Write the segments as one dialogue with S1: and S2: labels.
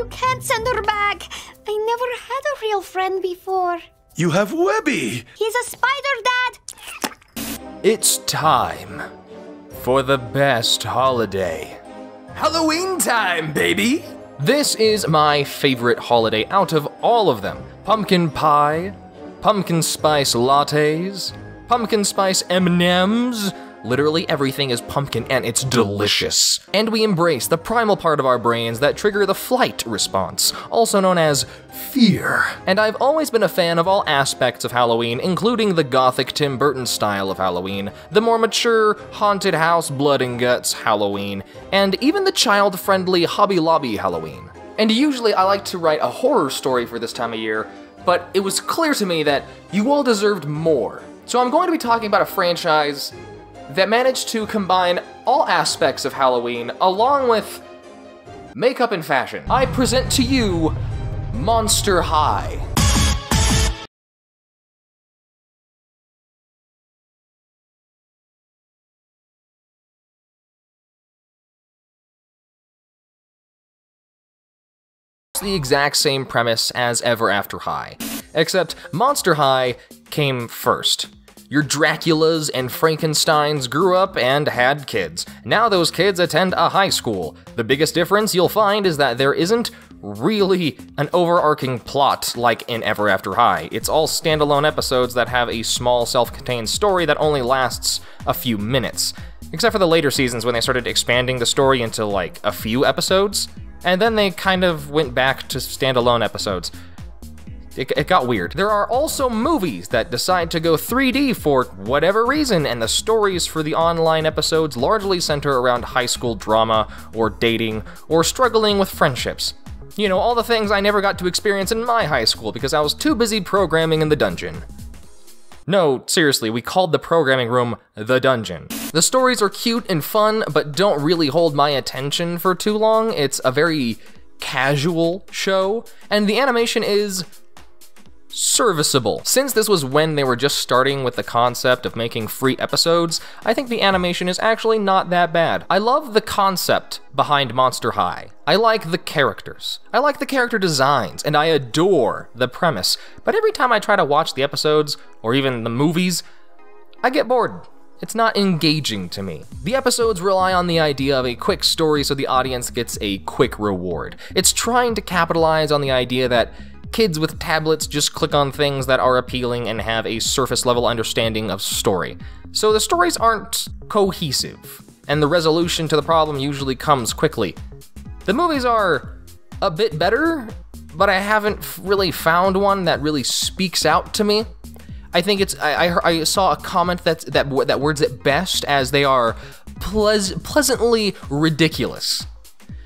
S1: You can't send her back. I never had a real friend before.
S2: You have Webby!
S1: He's a spider, Dad!
S3: It's time for the best holiday. Halloween time, baby! This is my favorite holiday out of all of them. Pumpkin pie, pumpkin spice lattes, pumpkin spice M&Ms. Literally everything is pumpkin and it's delicious. And we embrace the primal part of our brains that trigger the flight response, also known as fear. And I've always been a fan of all aspects of Halloween, including the gothic Tim Burton style of Halloween, the more mature haunted house blood and guts Halloween, and even the child-friendly Hobby Lobby Halloween. And usually I like to write a horror story for this time of year, but it was clear to me that you all deserved more. So I'm going to be talking about a franchise that managed to combine all aspects of Halloween along with makeup and fashion. I present to you Monster High. It's the exact same premise as Ever After High, except Monster High came first. Your Draculas and Frankensteins grew up and had kids. Now those kids attend a high school. The biggest difference you'll find is that there isn't really an overarching plot like in Ever After High. It's all standalone episodes that have a small self-contained story that only lasts a few minutes. Except for the later seasons when they started expanding the story into like a few episodes, and then they kind of went back to standalone episodes. It got weird. There are also movies that decide to go 3D for whatever reason, and the stories for the online episodes largely center around high school drama, or dating, or struggling with friendships. You know, all the things I never got to experience in my high school because I was too busy programming in the dungeon. No, seriously, we called the programming room the dungeon. The stories are cute and fun, but don't really hold my attention for too long. It's a very casual show, and the animation is serviceable. Since this was when they were just starting with the concept of making free episodes, I think the animation is actually not that bad. I love the concept behind Monster High. I like the characters. I like the character designs, and I adore the premise. But every time I try to watch the episodes, or even the movies, I get bored. It's not engaging to me. The episodes rely on the idea of a quick story so the audience gets a quick reward. It's trying to capitalize on the idea that kids with tablets just click on things that are appealing and have a surface-level understanding of story. So the stories aren't cohesive, and the resolution to the problem usually comes quickly. The movies are a bit better, but I haven't really found one that really speaks out to me. I think it's, I saw a comment that words it best as they are pleasantly ridiculous.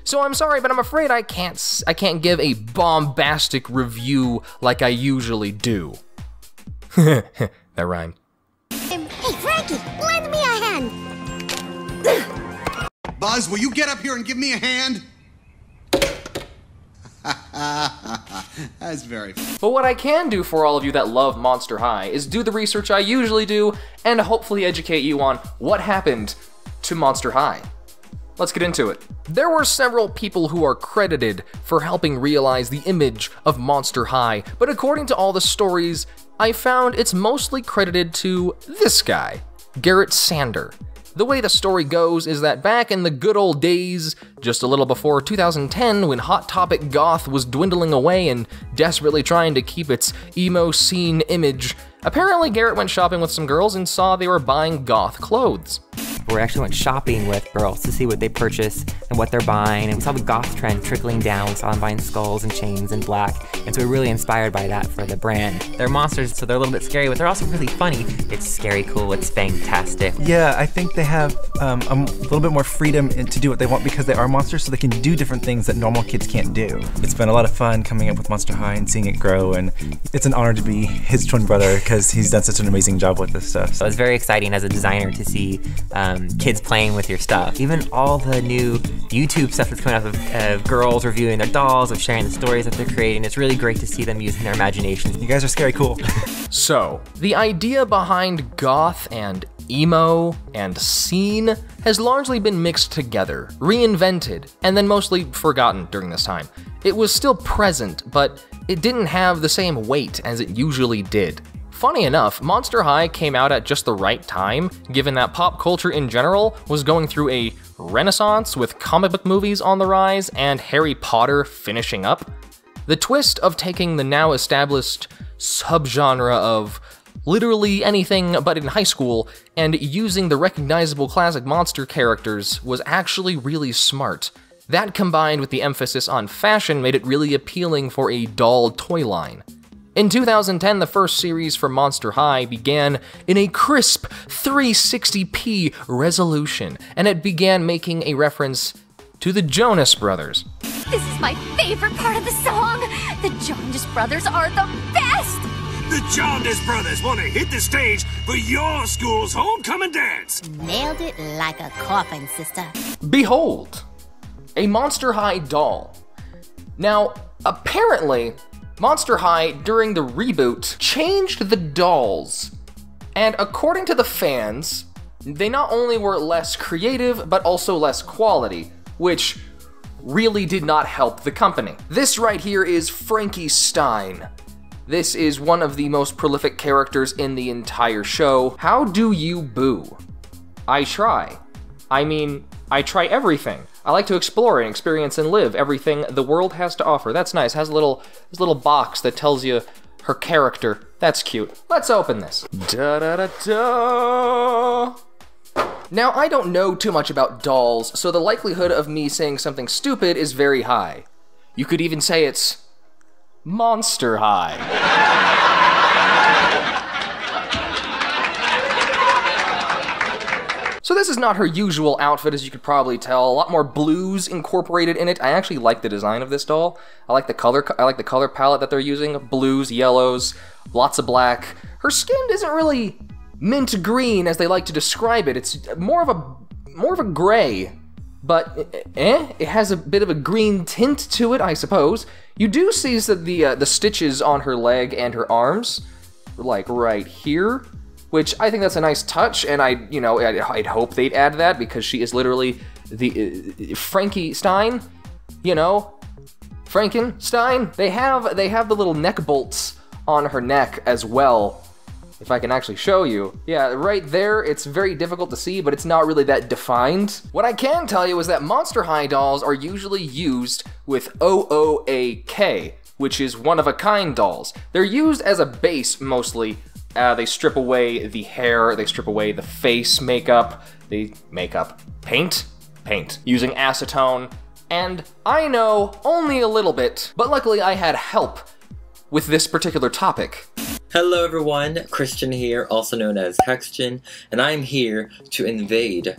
S3: So I'm sorry, but I'm afraid I can't give a bombastic review like I usually do. That rhymed.
S1: Hey, Frankie, lend me a hand.
S4: Buzz, will you get up here and give me a hand? That's very funny.
S3: But what I can do for all of you that love Monster High is do the research I usually do and hopefully educate you on what happened to Monster High. Let's get into it. There were several people who are credited for helping realize the image of Monster High, but according to all the stories, I found it's mostly credited to this guy, Garrett Sander. The way the story goes is that back in the good old days, just a little before 2010, when Hot Topic Goth was dwindling away and desperately trying to keep its emo scene image, apparently Garrett went shopping with some girls and saw they were buying goth clothes.
S5: We actually went shopping with girls to see what they purchase and what they're buying, and we saw the goth trend trickling down. We saw them buying skulls and chains and black, and so we're really inspired by that for the brand. They're monsters, so they're a little bit scary, but they're also really funny. It's scary cool, it's fantastic.
S6: Yeah, I think they have a little bit more freedom to do what they want because they are monsters, so they can do different things that normal kids can't do. It's been a lot of fun coming up with Monster High and seeing it grow, and it's an honor to be his twin brother because he's done such an amazing job with this stuff.
S5: So it's very exciting as a designer to see kids playing with your stuff. Even all the new YouTube stuff that's coming out of girls reviewing their dolls, of sharing the stories that they're creating. It's really great to see them using their imaginations.
S6: You guys are scary cool.
S3: So, the idea behind goth and emo and scene has largely been mixed together, reinvented, and then mostly forgotten during this time. It was still present, but it didn't have the same weight as it usually did. Funny enough, Monster High came out at just the right time, given that pop culture in general was going through a renaissance with comic book movies on the rise and Harry Potter finishing up. The twist of taking the now established subgenre of literally anything but in high school and using the recognizable classic monster characters was actually really smart. That combined with the emphasis on fashion made it really appealing for a doll toy line. In 2010, the first series for Monster High began in a crisp 360p resolution, and it began making a reference to the Jonas Brothers.
S1: This is my favorite part of the song. The Jonas Brothers are the best.
S7: The Jonas Brothers want to hit the stage for your school's homecoming dance.
S8: Nailed it like a coffin, sister.
S3: Behold, a Monster High doll. Now, apparently, Monster High, during the reboot, changed the dolls. And according to the fans, they not only were less creative, but also less quality, which really did not help the company. This right here is Frankie Stein. This is one of the most prolific characters in the entire show. How do you boo? I try. I mean, I try everything. I like to explore and experience and live everything the world has to offer. That's nice. Has a little box that tells you her character. That's cute. Let's open this. Da-da-da-da! Now, I don't know too much about dolls, so the likelihood of me saying something stupid is very high. You could even say it's Monster High. So this is not her usual outfit, as you could probably tell. A lot more blues incorporated in it. I actually like the design of this doll. I like the color palette that they're using. Blues, yellows, lots of black. Her skin isn't really mint green as they like to describe it. It's more of a gray, but it has a bit of a green tint to it, I suppose. You do see that the stitches on her leg and her arms, like right here, which I think that's a nice touch, and I'd hope they'd add that because she is literally the Frankie Stein, Frankenstein. They have the little neck bolts on her neck as well. If I can actually show you. Yeah, right there, it's very difficult to see, but it's not really that defined. What I can tell you is that Monster High dolls are usually used with OOAK, which is one-of-a-kind dolls. They're used as a base mostly. They strip away the hair, they strip away the face makeup, they make up paint, using acetone, and I know only a little bit, but luckily I had help with this particular topic.
S9: Hello everyone, Christian here, also known as HeXtian, and I'm here to invade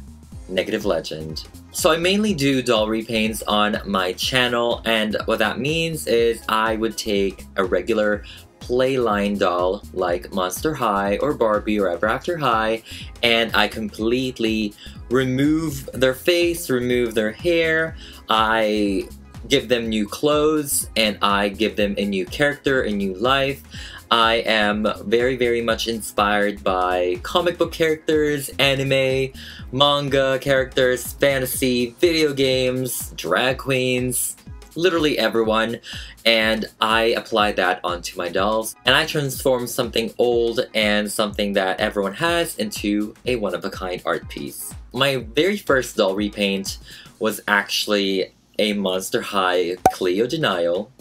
S9: Negative Legend. So I mainly do doll repaints on my channel, and what that means is I would take a regular playline doll like Monster High or Barbie or Ever After High, and I completely remove their face, remove their hair, I give them new clothes, and I give them a new character, a new life. I am very, very much inspired by comic book characters, anime, manga characters, fantasy, video games, drag queens, literally everyone, and I apply that onto my dolls, and I transform something old and something that everyone has into a one-of-a-kind art piece. My very first doll repaint was actually a Monster High Cleo Denial.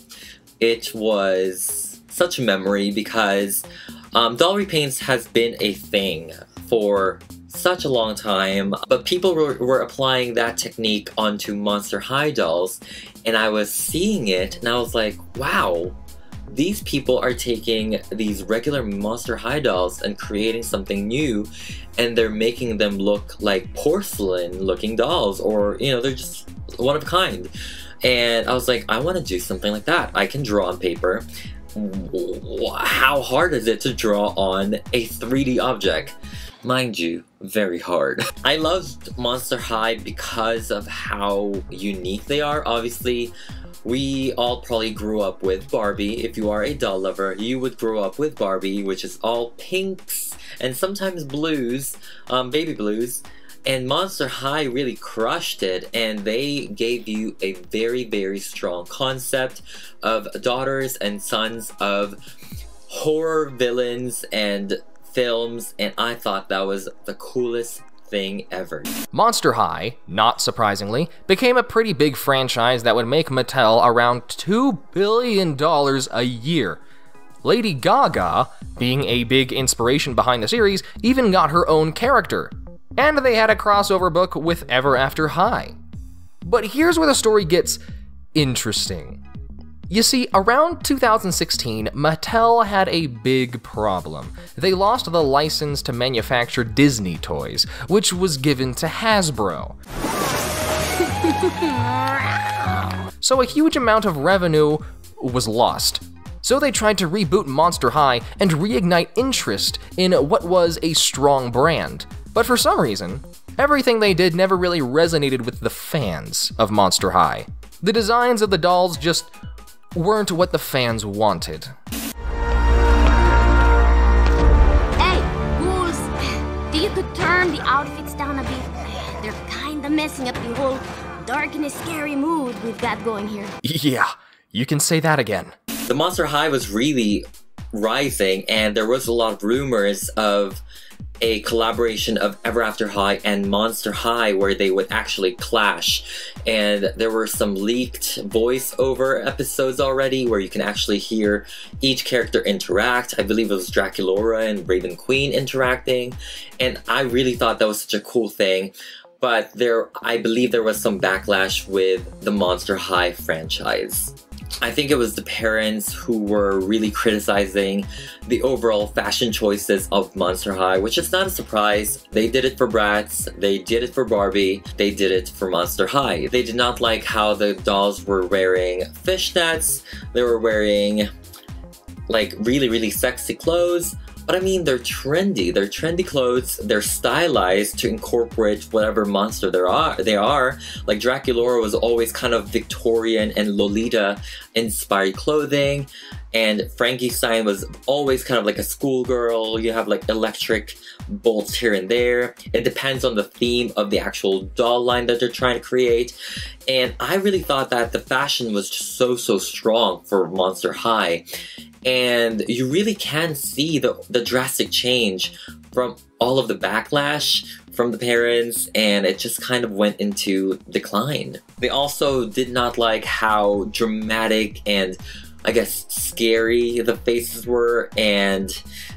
S9: It was such a memory because doll repaints has been a thing for such a long time, but people were applying that technique onto Monster High dolls, and I was seeing it and I was like, wow, these people are taking these regular Monster High dolls and creating something new, and they're making them look like porcelain looking dolls, or they're just one of a kind. And I was like, I want to do something like that. I can draw on paper. How hard is it to draw on a 3D object? Mind you, very hard. I loved Monster High because of how unique they are. Obviously, we all probably grew up with Barbie. If you are a doll lover, you would grow up with Barbie, which is all pinks and sometimes blues, baby blues. And Monster High really crushed it, and they gave you a very, very strong concept of daughters and sons of horror villains and films, and I thought that was the coolest thing ever.
S3: Monster High, not surprisingly, became a pretty big franchise that would make Mattel around $2 billion a year. Lady Gaga, being a big inspiration behind the series, even got her own character. And they had a crossover book with Ever After High. But here's where the story gets interesting. You see, around 2016, Mattel had a big problem. They lost the license to manufacture Disney toys, which was given to Hasbro. So a huge amount of revenue was lost. So they tried to reboot Monster High and reignite interest in what was a strong brand. But for some reason, everything they did never really resonated with the fans of Monster High. The designs of the dolls just weren't what the fans wanted.
S8: Hey, ghouls! Do you could turn the outfits down a bit? They're kinda messing up the whole dark and scary mood we've got going here.
S3: Yeah, you can say that again.
S9: The Monster High was really rising, and there was a lot of rumors of a collaboration of Ever After High and Monster High where they would actually clash. And there were some leaked voiceover episodes already where you can actually hear each character interact. I believe it was Draculaura and Raven Queen interacting. And I really thought that was such a cool thing. But I believe there was some backlash with the Monster High franchise. I think it was the parents who were really criticizing the overall fashion choices of Monster High, which is not a surprise. They did it for Bratz, they did it for Barbie, they did it for Monster High. They did not like how the dolls were wearing fishnets, they were wearing like really, really sexy clothes. But I mean, they're trendy clothes, they're stylized to incorporate whatever monster they are. Like Draculaura was always kind of Victorian and Lolita inspired clothing, and Frankie Stein was always kind of like a schoolgirl. You have like electric bolts here and there. It depends on the theme of the actual doll line that they're trying to create. And I really thought that the fashion was just so strong for Monster High. And you really can see the drastic change from all of the backlash from the parents, and it just kind of went into decline. They also did not like how dramatic and, I guess, scary the faces were, and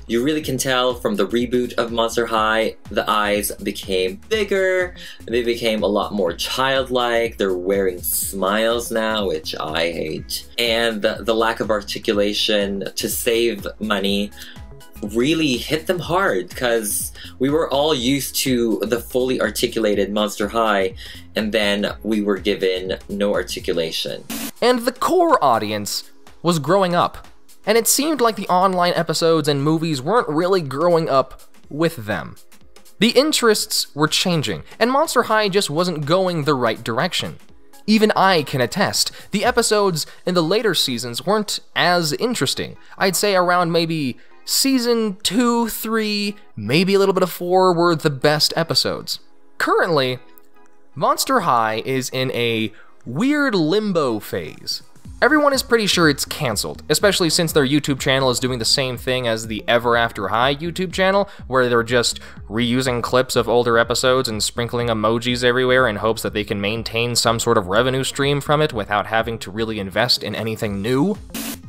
S9: you really can tell from the reboot of Monster High, the eyes became bigger, they became a lot more childlike, they're wearing smiles now, which I hate. And the lack of articulation to save money really hit them hard, because we were all used to the fully articulated Monster High, and then we were given no articulation.
S3: And the core audience was growing up, and it seemed like the online episodes and movies weren't really growing up with them. The interests were changing, and Monster High just wasn't going the right direction. Even I can attest, the episodes in the later seasons weren't as interesting. I'd say around maybe season 2, 3, maybe a little bit of 4 were the best episodes. Currently, Monster High is in a weird limbo phase. Everyone is pretty sure it's cancelled, especially since their YouTube channel is doing the same thing as the Ever After High YouTube channel, where they're just reusing clips of older episodes and sprinkling emojis everywhere in hopes that they can maintain some sort of revenue stream from it without having to really invest in anything new.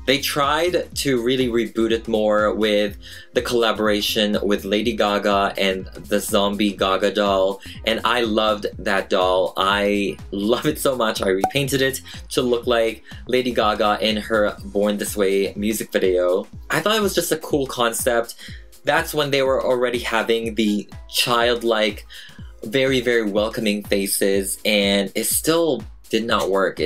S9: They tried to really reboot it more with the collaboration with Lady Gaga and the zombie Gaga doll, and I loved that doll. I love it so much. I repainted it to look like Lady Gaga in her Born This Way music video. I thought it was just a cool concept. That's when they were already having the childlike, very, very welcoming faces, and it still did not work.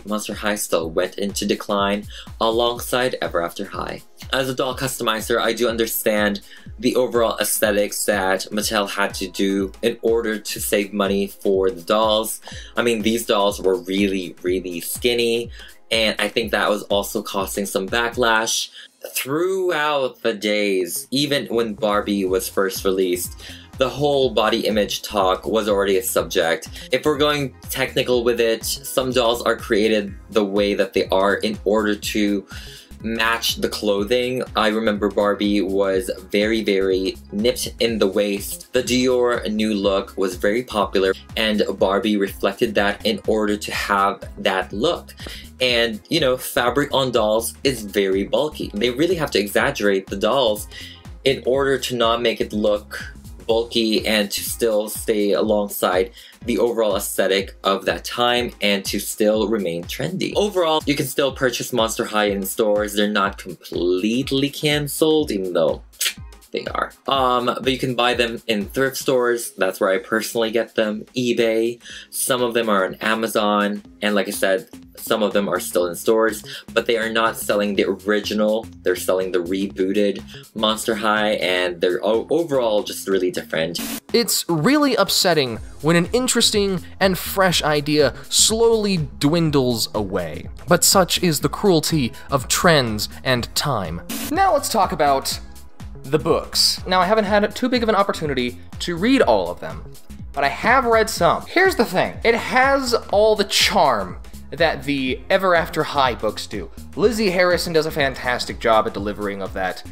S9: Monster High still went into decline alongside Ever After High. As a doll customizer, I do understand the overall aesthetics that Mattel had to do in order to save money for the dolls. I mean, these dolls were really, really skinny, and I think that was also causing some backlash. Throughout the days, even when Barbie was first released, the whole body image talk was already a subject. If we're going technical with it, some dolls are created the way that they are in order to match the clothing. I remember Barbie was very, very nipped in the waist. The Dior new look was very popular, and Barbie reflected that in order to have that look. And, you know, fabric on dolls is very bulky. They really have to exaggerate the dolls in order to not make it look bulky and to still stay alongside the overall aesthetic of that time and to still remain trendy. Overall, you can still purchase Monster High in stores. They're not completely canceled, even though they are. But you can buy them in thrift stores. That's where I personally get them. eBay. Some of them are on Amazon. And like I said, some of them are still in stores, but they are not selling the original. They're selling the rebooted Monster High, and they're overall just really different.
S3: It's really upsetting when an interesting and fresh idea slowly dwindles away. But such is the cruelty of trends and time. Now let's talk about the books. Now, I haven't had too big of an opportunity to read all of them, but I have read some. Here's the thing. It has all the charm that the Ever After High books do. Lizzie Harrison does a fantastic job at delivering of that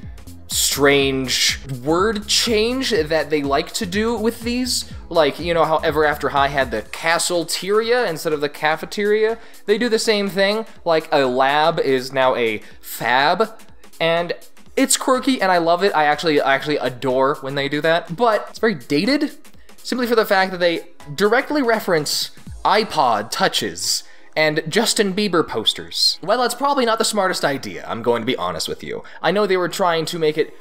S3: strange word change that they like to do with these. Like, you know how Ever After High had the castleteria instead of the cafeteria? They do the same thing. Like, a lab is now a fab, and it's quirky and I love it. I actually adore when they do that, but it's very dated, simply for the fact that they directly reference iPod touches and Justin Bieber posters. Well, that's probably not the smartest idea, I'm going to be honest with you. I know they were trying to make it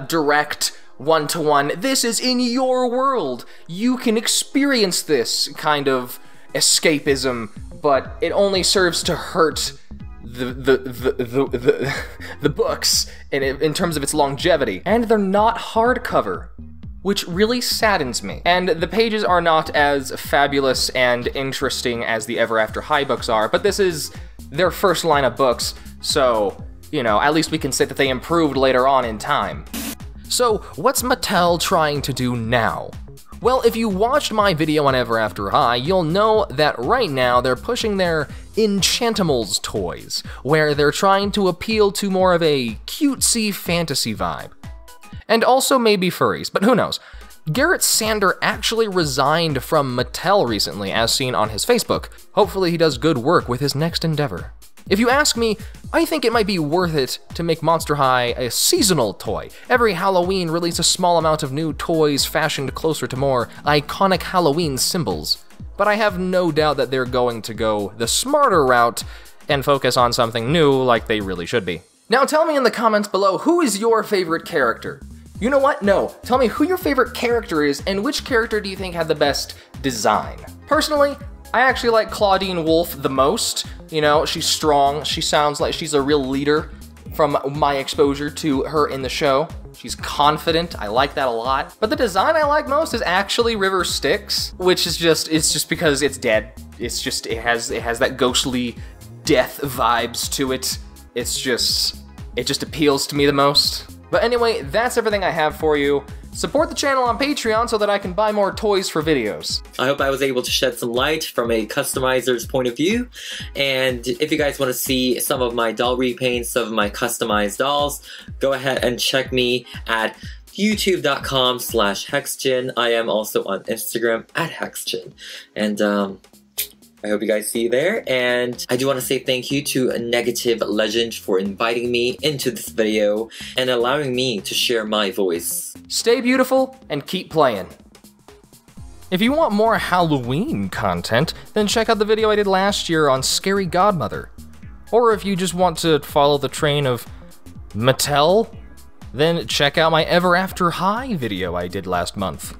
S3: direct, one-to-one. This is in your world. You can experience this kind of escapism, but it only serves to hurt the books in terms of its longevity. And they're not hardcover, which really saddens me. And the pages are not as fabulous and interesting as the Ever After High books are, but this is their first line of books, so, you know, at least we can say that they improved later on in time. So, what's Mattel trying to do now? Well, if you watched my video on Ever After High, you'll know that right now they're pushing their Enchantimals toys, where they're trying to appeal to more of a cutesy fantasy vibe. And also maybe furries, but who knows. Garrett Sander actually resigned from Mattel recently, as seen on his Facebook. Hopefully he does good work with his next endeavor. If you ask me, I think it might be worth it to make Monster High a seasonal toy. Every Halloween release a small amount of new toys fashioned closer to more iconic Halloween symbols. But I have no doubt that they're going to go the smarter route and focus on something new like they really should be. Now tell me in the comments below, who is your favorite character? You know what? No. Tell me who your favorite character is and which character do you think had the best design. Personally, I actually like Claudine Wolfe the most. You know, she's strong. She sounds like she's a real leader from my exposure to her in the show. She's confident. I like that a lot. But the design I like most is actually River Styx, which is it's just because it's dead. It's just, it has that ghostly death vibes to it. It just appeals to me the most. But anyway, that's everything I have for you. Support the channel on Patreon so that I can buy more toys for videos.
S9: I hope I was able to shed some light from a customizer's point of view. And if you guys want to see some of my doll repaints, some of my customized dolls, go ahead and check me at youtube.com/HeXtian. I am also on Instagram at HeXtian. And I hope you guys see you there, and I do want to say thank you to a Negative Legend for inviting me into this video and allowing me to share my voice.
S3: Stay beautiful and keep playing. If you want more Halloween content, then check out the video I did last year on Scary Godmother. Or if you just want to follow the train of Mattel, then check out my Ever After High video I did last month.